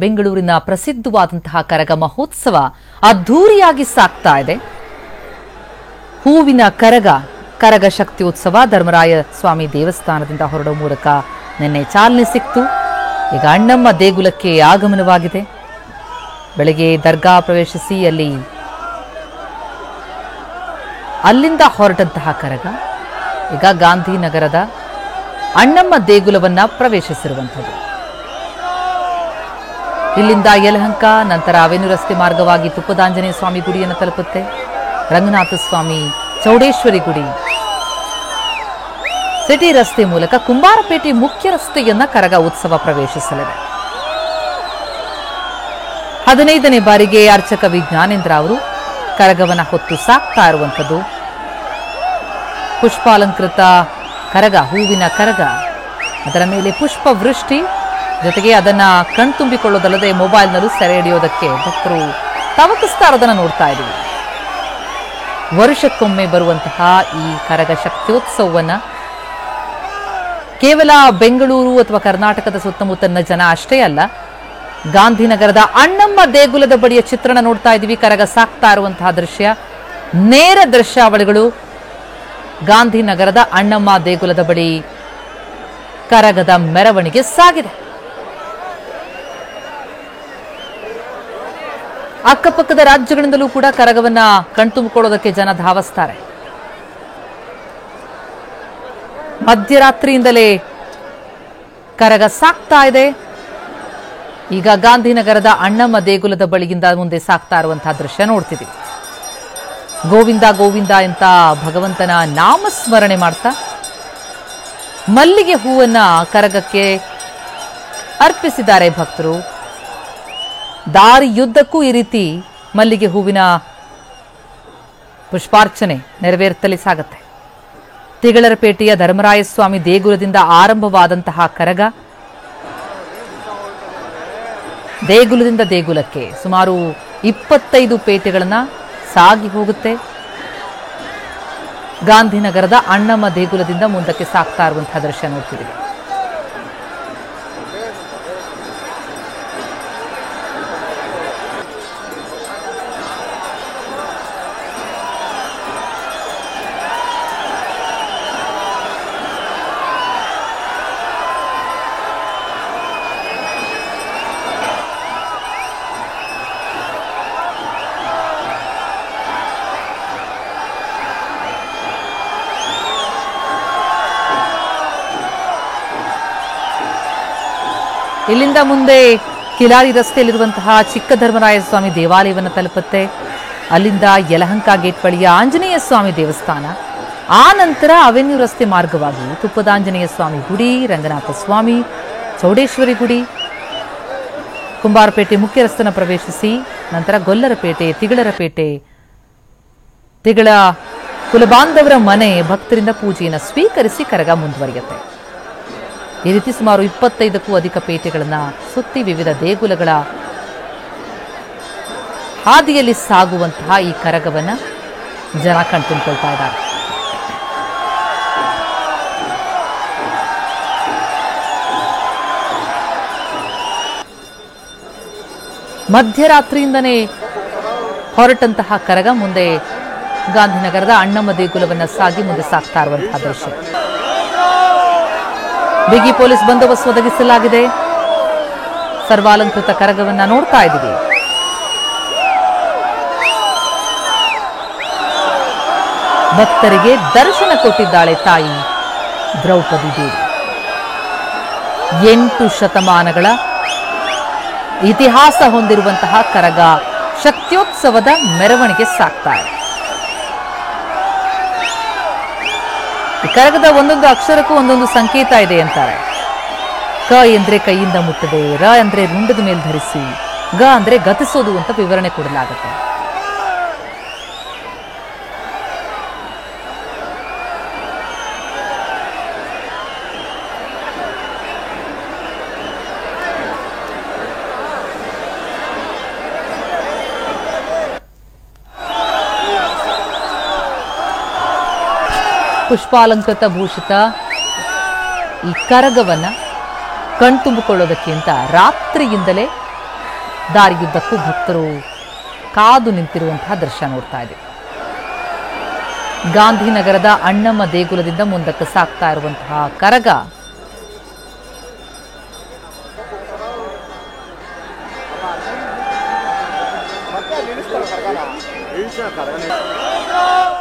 ಬೆಂಗಳೂರಿನ ಪ್ರಸಿದ್ಧವಾದಂತಹ ಕರಗ ಮಹೋತ್ಸವ ಅದ್ಧೂರಿಯಾಗಿ ಸಾಗ್ತಾ ಇದೆ. ಹೂವಿನ ಕರಗ ಶಕ್ತಿಯೋತ್ಸವ ಧರ್ಮರಾಯ ಸ್ವಾಮಿ ದೇವಸ್ಥಾನದಿಂದ ಹೊರಡುವ ಮೂಲಕ ನಿನ್ನೆ ಚಾಲನೆ ಸಿಕ್ತು. ಈಗ ಅಣ್ಣಮ್ಮ ದೇಗುಲಕ್ಕೆ ಆಗಮನವಾಗಿದೆ. ಬೆಳಗ್ಗೆ ದರ್ಗಾ ಪ್ರವೇಶಿಸಿ ಅಲ್ಲಿಂದ ಹೊರಟಂತಹ ಕರಗ ಈಗ ಗಾಂಧಿನಗರದ ಅಣ್ಣಮ್ಮ ದೇಗುಲವನ್ನ ಪ್ರವೇಶಿಸಿರುವಂಥದ್ದು. ಇಲ್ಲಿಂದ ಯಲಹಂಕ, ನಂತರ ಅವೆನ್ಯೂ ರಸ್ತೆ ಮಾರ್ಗವಾಗಿ ತುಪ್ಪದಾಂಜನೇಯ ಸ್ವಾಮಿ ಗುಡಿಯನ್ನು ತಲುಪುತ್ತೆ. ರಂಗನಾಥ ಸ್ವಾಮಿ, ಚೌಡೇಶ್ವರಿ ಗುಡಿ, ಸಿಟಿ ರಸ್ತೆ ಮೂಲಕ ಕುಂಬಾರಪೇಟೆ ಮುಖ್ಯ ರಸ್ತೆಯನ್ನ ಕರಗ ಉತ್ಸವ ಪ್ರವೇಶಿಸಲಿದೆ. 15ನೇ ಬಾರಿಗೆ ಅರ್ಚಕ ವಿಜ್ಞಾನೇಂದ್ರ ಅವರು ಕರಗವನ್ನ ಹೊತ್ತು ಸಾಕ್ತಾ ಇರುವಂಥದ್ದು. ಪುಷ್ಪಾಲಂಕೃತ ಕರಗ, ಹೂವಿನ ಕರಗ, ಅದರ ಮೇಲೆ ಪುಷ್ಪ ವೃಷ್ಟಿ, ಜೊತೆಗೆ ಅದನ್ನ ಕಣ್ತುಂಬಿಕೊಳ್ಳೋದಲ್ಲದೆ ಮೊಬೈಲ್ನಲ್ಲೂ ಸೆರೆ ಹಿಡಿಯೋದಕ್ಕೆ ಭಕ್ತರು ತವಕಿಸ್ತಾ ಇರೋದನ್ನ ನೋಡ್ತಾ ಇದ್ದೀವಿ. ವರ್ಷಕ್ಕೊಮ್ಮೆ ಬರುವಂತಹ ಈ ಕರಗ ಶಕ್ತಿಯೋತ್ಸವವನ್ನ ಕೇವಲ ಬೆಂಗಳೂರು ಅಥವಾ ಕರ್ನಾಟಕದ ಸುತ್ತಮುತ್ತಲಿನ ಜನ ಅಷ್ಟೇ ಅಲ್ಲ, ಗಾಂಧಿನಗರದ ಅಣ್ಣಮ್ಮ ದೇಗುಲದ ಬಳಿಯ ಚಿತ್ರಣ ನೋಡ್ತಾ ಇದ್ದೀವಿ. ಕರಗ ಸಾಕ್ತಾ ಇರುವಂತಹ ದೃಶ್ಯ, ನೇರ ದೃಶ್ಯಾವಳಿಗಳು. ಗಾಂಧಿನಗರದ ಅಣ್ಣಮ್ಮ ದೇಗುಲದ ಬಳಿ ಕರಗದ ಮೆರವಣಿಗೆ ಸಾಗಿದೆ. ಅಕ್ಕಪಕ್ಕದ ರಾಜ್ಯಗಳಿಂದಲೂ ಕೂಡ ಕರಗವನ್ನ ಕಣ್ತುಂಬಿಕೊಳ್ಳೋದಕ್ಕೆ ಜನ ಧಾವಿಸ್ತಾರೆ. ಮಧ್ಯರಾತ್ರಿಯಿಂದಲೇ ಕರಗ ಸಾಕ್ತಾ ಇದೆ. ಈಗ ಗಾಂಧಿನಗರದ ಅಣ್ಣಮ್ಮ ದೇಗುಲದ ಬಳಿಯಿಂದ ಮುಂದೆ ಸಾಕ್ತಾ ಇರುವಂತಹ ದೃಶ್ಯ ನೋಡ್ತಿದ್ದೀವಿ. ಗೋವಿಂದ ಗೋವಿಂದ ಅಂತ ಭಗವಂತನ ನಾಮಸ್ಮರಣೆ ಮಾಡ್ತಾ ಮಲ್ಲಿಗೆ ಹೂವನ್ನ ಕರಗಕ್ಕೆ ಅರ್ಪಿಸಿದ್ದಾರೆ ಭಕ್ತರು. ದಾರಿಯುದ್ದಕ್ಕೂ ಈ ರೀತಿ ಮಲ್ಲಿಗೆ ಹೂವಿನ ಪುಷ್ಪಾರ್ಚನೆ ನೆರವೇರ್ತಲೇ ಸಾಗುತ್ತೆ. ತಿಗಳರಪೇಟೆಯ ಧರ್ಮರಾಯ ಸ್ವಾಮಿ ದೇಗುಲದಿಂದ ಆರಂಭವಾದಂತಹ ಕರಗ ದೇಗುಲದಿಂದ ದೇಗುಲಕ್ಕೆ ಸುಮಾರು 25 ಪೇಟೆಗಳನ್ನ ಸಾಗಿ ಹೋಗುತ್ತೆ. ಗಾಂಧಿನಗರದ ಅಣ್ಣಮ್ಮ ದೇಗುಲದಿಂದ ಮುಂದಕ್ಕೆ ಸಾಗ್ತಾ ಇರುವಂತಹ ದೃಶ್ಯ ನೋಡ್ತಿದ್ದೀವಿ. ಇಲ್ಲಿಂದ ಮುಂದೆ ಕಿಲಾರಿ ರಸ್ತೆಯಲ್ಲಿರುವಂತಹ ಚಿಕ್ಕ ಧರ್ಮರಾಯ ಸ್ವಾಮಿ ದೇವಾಲಯವನ್ನು ತಲುಪುತ್ತೆ. ಅಲ್ಲಿಂದ ಯಲಹಂಕ ಗೇಟ್ ಬಳಿಯ ಆಂಜನೇಯ ಸ್ವಾಮಿ ದೇವಸ್ಥಾನ, ಆ ನಂತರ ಅವೆನ್ಯೂ ರಸ್ತೆ ಮಾರ್ಗವಾಗಿ ತುಪ್ಪದಾಂಜನೇಯ ಸ್ವಾಮಿ ಗುಡಿ, ರಂಗನಾಥ ಸ್ವಾಮಿ, ಚೌಡೇಶ್ವರಿ ಗುಡಿ, ಕುಂಬಾರಪೇಟೆ ಮುಖ್ಯ ರಸ್ತೆಯನ್ನು ಪ್ರವೇಶಿಸಿ ನಂತರ ಗೊಲ್ಲರಪೇಟೆ, ತಿಗಳ ಕುಲಬಾಂಧವರ ಮನೆ ಭಕ್ತರಿಂದ ಪೂಜೆಯನ್ನು ಸ್ವೀಕರಿಸಿ ಕರಗ ಮುಂದುವರಿಯುತ್ತೆ. ಈ ರೀತಿ ಸುಮಾರು 25ಕ್ಕೂ ಅಧಿಕ ಪೇಟೆಗಳನ್ನ ಸುತ್ತಿ ವಿವಿಧ ದೇಗುಲಗಳ ಹಾದಿಯಲ್ಲಿ ಸಾಗುವಂತಹ ಈ ಕರಗವನ್ನ ಜನ ಕಣ್ತುಂಬಿಕೊಳ್ತಾ ಇದ್ದಾರೆ. ಮಧ್ಯರಾತ್ರಿಯಿಂದನೇ ಹೊರಟಂತಹ ಕರಗ ಮುಂದೆ ಗಾಂಧಿನಗರದ ಅಣ್ಣಮ್ಮ ದೇಗುಲವನ್ನ ಸಾಗಿ ಮುಂದೆ ಸಾಗ್ತಾ ಇರುವಂತಹ ದೃಶ್ಯ. ಬಿಗಿ ಪೊಲೀಸ್ ಬಂದೋಬಸ್ತ್ ಒದಗಿಸಲಾಗಿದೆ. ಸರ್ವಾಲಂಕೃತ ಕರಗವನ್ನ ನೋಡ್ತಾ ಇದ್ದೀವಿ. ಭಕ್ತರಿಗೆ ದರ್ಶನ ಕೊಟ್ಟಿದ್ದಾಳೆ ತಾಯಿ ದ್ರೌಪದಿ ದೇವಿ. 8 ಶತಮಾನಗಳ ಇತಿಹಾಸ ಹೊಂದಿರುವಂತಹ ಕರಗ ಶಕ್ತಿಯೋತ್ಸವದ ಮೆರವಣಿಗೆ ಸಾಗ್ತಾ ಇದೆ. ಈ ಕರಗದ ಒಂದೊಂದು ಅಕ್ಷರಕ್ಕೂ ಒಂದೊಂದು ಸಂಕೇತ ಇದೆ ಅಂತಾರೆ. ಕ ಎಂದ್ರೆ ಕೈಯಿಂದ ಮುಟ್ಟದೆ, ರ ಅಂದ್ರೆ ರುಂಡದ ಮೇಲೆ ಧರಿಸಿ, ಗ ಅಂದ್ರೆ ಗತಿಸೋದು ಅಂತ ವಿವರಣೆ ಕೊಡಲಾಗುತ್ತೆ. ಪುಷ್ಪಾಲಂಕೃತ ಭೂಷಿತ ಈ ಕರಗವನ್ನ ಕಣ್ತುಂಬಿಕೊಳ್ಳೋದಕ್ಕೆ ಅಂತ ರಾತ್ರಿಯಿಂದಲೇ ದಾರಿಯುದ್ದಕ್ಕೂ ಭಕ್ತರು ಕಾದು ನಿಂತಿರುವಂತಹ ದೃಶ್ಯ ನೋಡ್ತಾ ಇದ್ದೀವಿ. ಗಾಂಧಿನಗರದ ಅಣ್ಣಮ್ಮ ದೇಗುಲದಿಂದ ಮುಂದಕ್ಕೆ ಸಾಗ್ತಾ ಇರುವಂತಹ ಕರಗ Ini